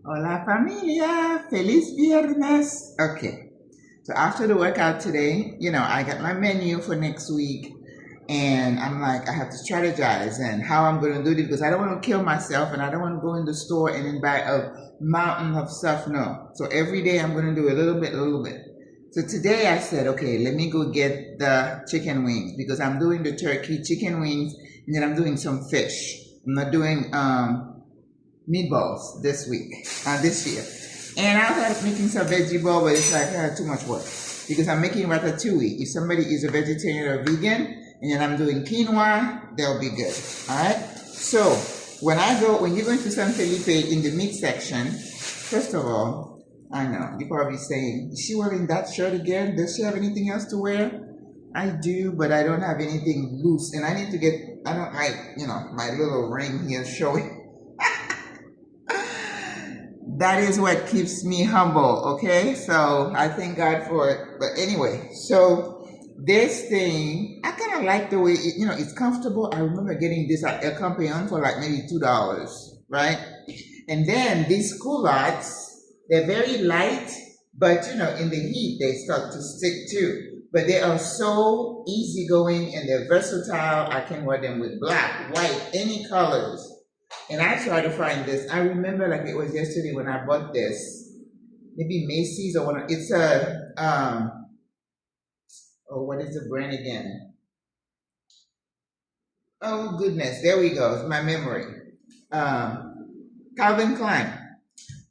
Hola familia, feliz viernes. Okay, so after the workout today, I got my menu for next week, and I'm like, I have to strategize and how I'm going to do it because I don't want to kill myself and I don't want to go in the store and then buy a mountain of stuff. No. So every day I'm going to do a little bit, a little bit. So today I said, okay, let me go get the chicken wings because I'm doing the turkey chicken wings and then I'm doing some fish. I'm not doing meatballs this year. And I was making some veggie ball, but it's like too much work because I'm making ratatouille. If somebody is a vegetarian or vegan, and then I'm doing quinoa, they'll be good. All right. So when you go into San Felipe in the meat section, first of all, I know you're probably saying, is she wearing that shirt again? Does she have anything else to wear? I do, but I don't have anything loose, and I need to get. I don't like, my little ring here showing. That is what keeps me humble, okay? So I thank God for it. But anyway, so this thing, I kind of like the way it's comfortable. I remember getting this at El Campeon for like maybe $2, right? And then these culottes, they're very light, but in the heat they start to stick too. But they are so easygoing and they're versatile. I can wear them with black, white, any colors. And I tried to find this. I remember like it was yesterday when I bought this. Maybe Macy's or one. It's a what is the brand again? Oh goodness, there we go. It's my memory. Calvin Klein.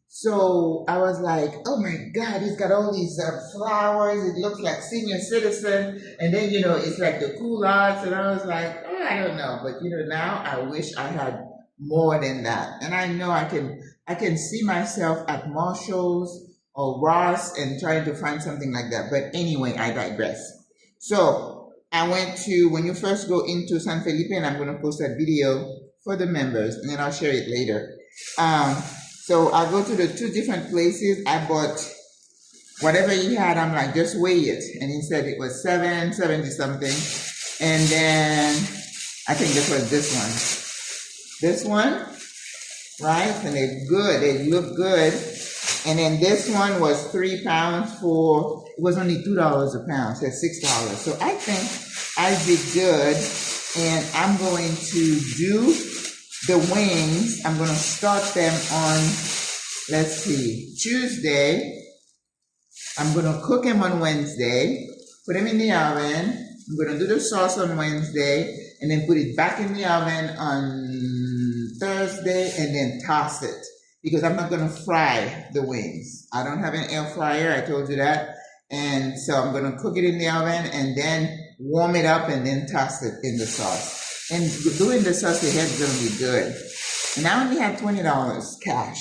So I was like, oh my God, he's got all these flowers. It looks like senior citizen. And then, it's like the culottes. And I was like, oh, I don't know. But, now I wish I had more than that. And I know I can see myself at Marshall's or Ross and trying to find something like that. But anyway, I digress. So I went to, when you first go into San Felipe, and I'm going to post that video for the members, and then I'll share it later. So I go to the two different places. I bought whatever he had. I'm like, just weigh it. And he said it was 770 something. And then I think this was this one. This one, right? And they're good. They look good. And then this one was 3 pounds for, it was only $2 a pound. So $6. So I think I did good. And I'm going to do the wings. I'm going to start them on, let's see, Tuesday. I'm going to cook them on Wednesday, put them in the oven. I'm going to do the sauce on Wednesday and then put it back in the oven on Thursday and then toss it because I'm not going to fry the wings. I don't have an air fryer. I told you that. And so I'm going to cook it in the oven and then warm it up and then toss it in the sauce. And doing the sauce ahead is going to be good. And I only had $20 cash.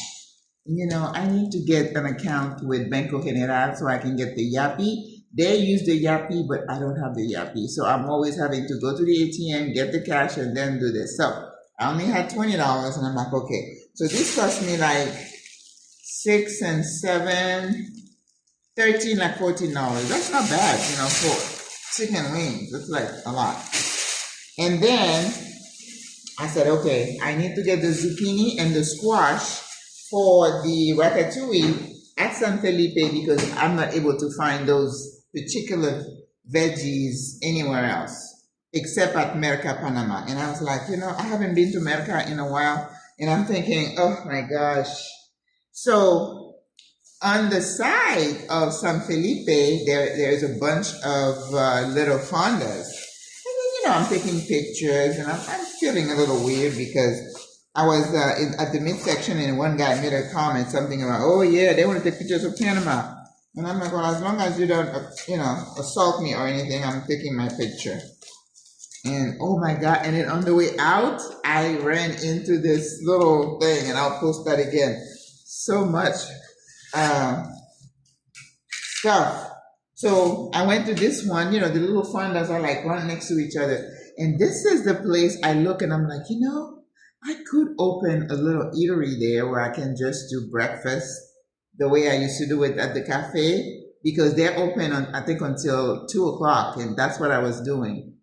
I need to get an account with Banco General so I can get the Yapi. They use the Yapi, but I don't have the Yapi. So I'm always having to go to the ATM, get the cash, and then do this. So I only had $20, and I'm like, okay. So this cost me like 6 and 7, 13, like $14. That's not bad, for chicken wings. That's like a lot. And then I said, okay, I need to get the zucchini and the squash for the ratatouille at San Felipe because I'm not able to find those particular veggies anywhere else except at Merca Panama. And I was like, I haven't been to Merca in a while. And I'm thinking, oh my gosh. So on the side of San Felipe, there's a bunch of little fondas. I'm taking pictures and I'm feeling a little weird because I was at the midsection and one guy made a comment, something about, oh yeah, they want to take pictures of Panama. And I'm like, well, as long as you don't, assault me or anything, I'm taking my picture. And oh my God, and then on the way out, I ran into this little thing and I'll post that again. So much stuff. So I went to this one, the little fondas are like right next to each other. And this is the place I look and I'm like, I could open a little eatery there where I can just do breakfast the way I used to do it at the cafe because they're open I think until 2:00 and that's what I was doing.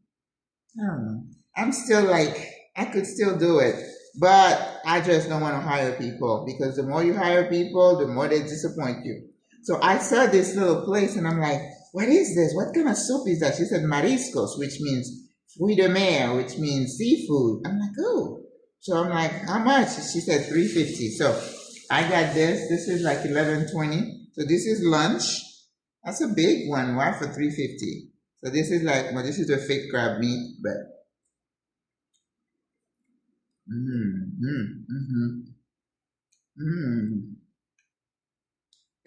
I don't know. I'm still like, I could still do it. But I just don't want to hire people because the more you hire people, the more they disappoint you. So I saw this little place and I'm like, what is this? What kind of soup is that? She said mariscos, which means fruit de mer, which means seafood. I'm like, oh. So I'm like, how much? She said $3.50. So I got this. This is like $11.20. So this is lunch. That's a big one. Why for $3.50? So this is like, well, this is a fake crab meat, but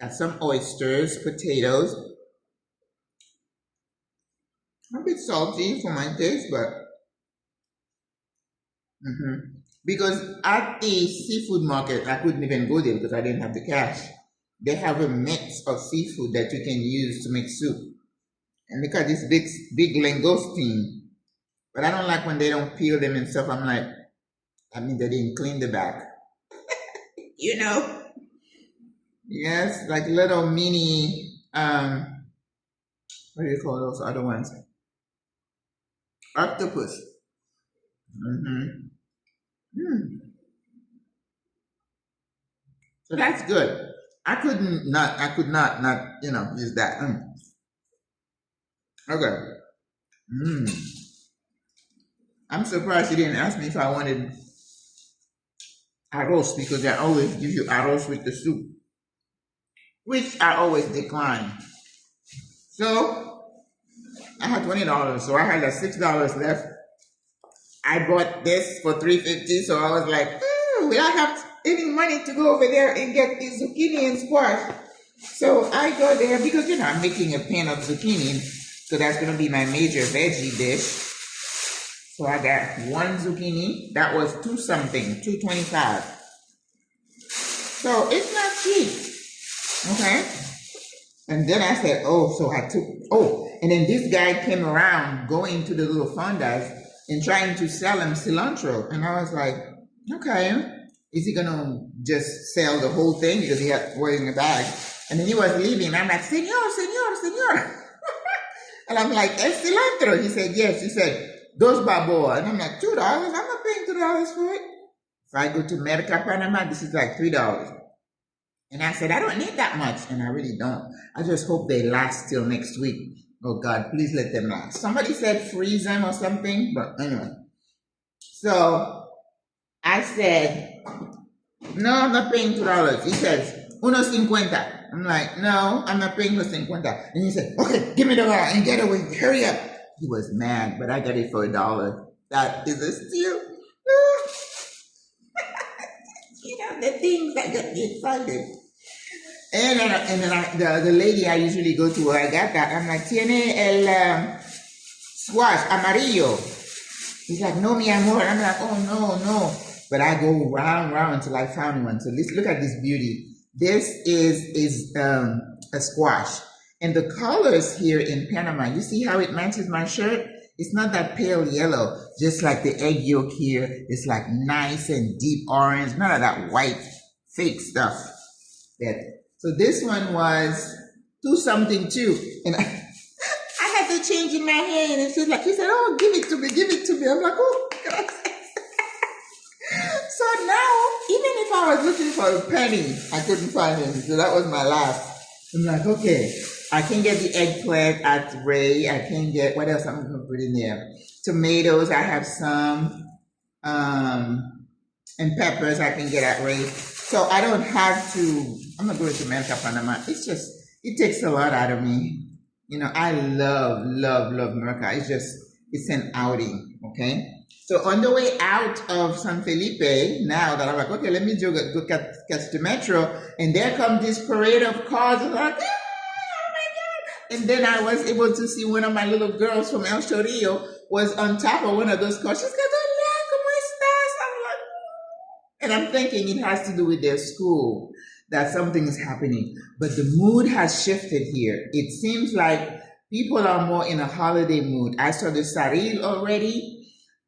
got some oysters, potatoes. A bit salty for my taste, but because at the seafood market, I couldn't even go there because I didn't have the cash. They have a mix of seafood that you can use to make soup. And look at this big langoustine. But I don't like when they don't peel them and stuff. I'm like, I mean, they didn't clean the back. You know? Yes, like little mini, what do you call those other ones? Octopus. So that's good. I could not, use that. Okay. I'm surprised you didn't ask me if I wanted arroz because they always give you arroz with the soup, which I always decline. So I had $20, so I had like $6 left. I bought this for $3.50, so I was like, we don't have any money to go over there and get the zucchini and squash. So I go there because I'm making a pan of zucchini, so that's gonna be my major veggie dish. So I got one zucchini. That was $2.25. So it's not cheap. Okay. And then I said, and then this guy came around going to the little fondas and trying to sell him cilantro. And I was like, okay, is he gonna just sell the whole thing because he had wearing a bag? And then he was leaving and I'm like, senor. And I'm like, es cilantro. He said, yes. He said, dos babor. And I'm like, $2? I'm not paying $2 for it. If I go to Merca Panama, this is like $3. And I said, I don't need that much. And I really don't. I just hope they last till next week. Oh God, please let them last. Somebody said freeze them or something, but anyway. So I said, no, I'm not paying $2. He says, $1.50. I'm like, no, I'm not paying $1.50. And he said, okay, give me the car and get away. Hurry up. He was mad, but I got it for $1. That is a steal. The things that got me excited. And then the lady I usually go to where I got that, I'm like, tiene el squash amarillo. He's like, no, mi amor. I'm like, oh, no. But I go round until I found one. So look at this beauty. This is a squash. And the colors here in Panama, you see how it matches my shirt? It's not that pale yellow, just like the egg yolk here. It's like nice and deep orange, none of that white fake stuff. So this one was $2 too. And I had to change in my hand. And she's like, he said, oh, give it to me. I'm like, oh, God. So now, even if I was looking for a penny, I couldn't find it. So that was my last. I'm like, okay, I can get the eggplant at Ray. I can get, what else I'm going to put in there? Tomatoes, I have some. And peppers I can get at Ray. So I don't have to, I'm not going to Merca Panama. It's just, it takes a lot out of me. I love Merca. It's an outing, okay? So on the way out of San Felipe, now that I'm like, okay, let me go catch the metro, and there comes this parade of cars, and I'm like, oh my God. And then I was able to see one of my little girls from El Chorillo was on top of one of those cars. She's like, hola, ¿cómo estás? I'm like, and I'm thinking it has to do with their school, that something is happening. But the mood has shifted here. It seems like people are more in a holiday mood. I saw the saril already,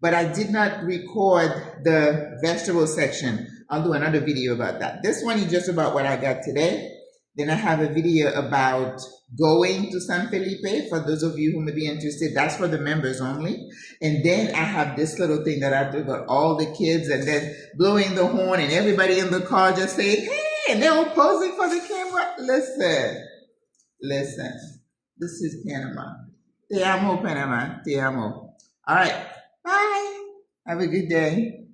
but I did not record the vegetable section. I'll do another video about that. This one is just about what I got today. Then I have a video about going to San Felipe for those of you who may be interested. That's for the members only. And then I have this little thing that I do about all the kids and then blowing the horn and everybody in the car just saying, hey, and they're all posing for the camera. Listen. This is Panama. Te amo, Panama. Te amo. All right. Bye. Have a good day.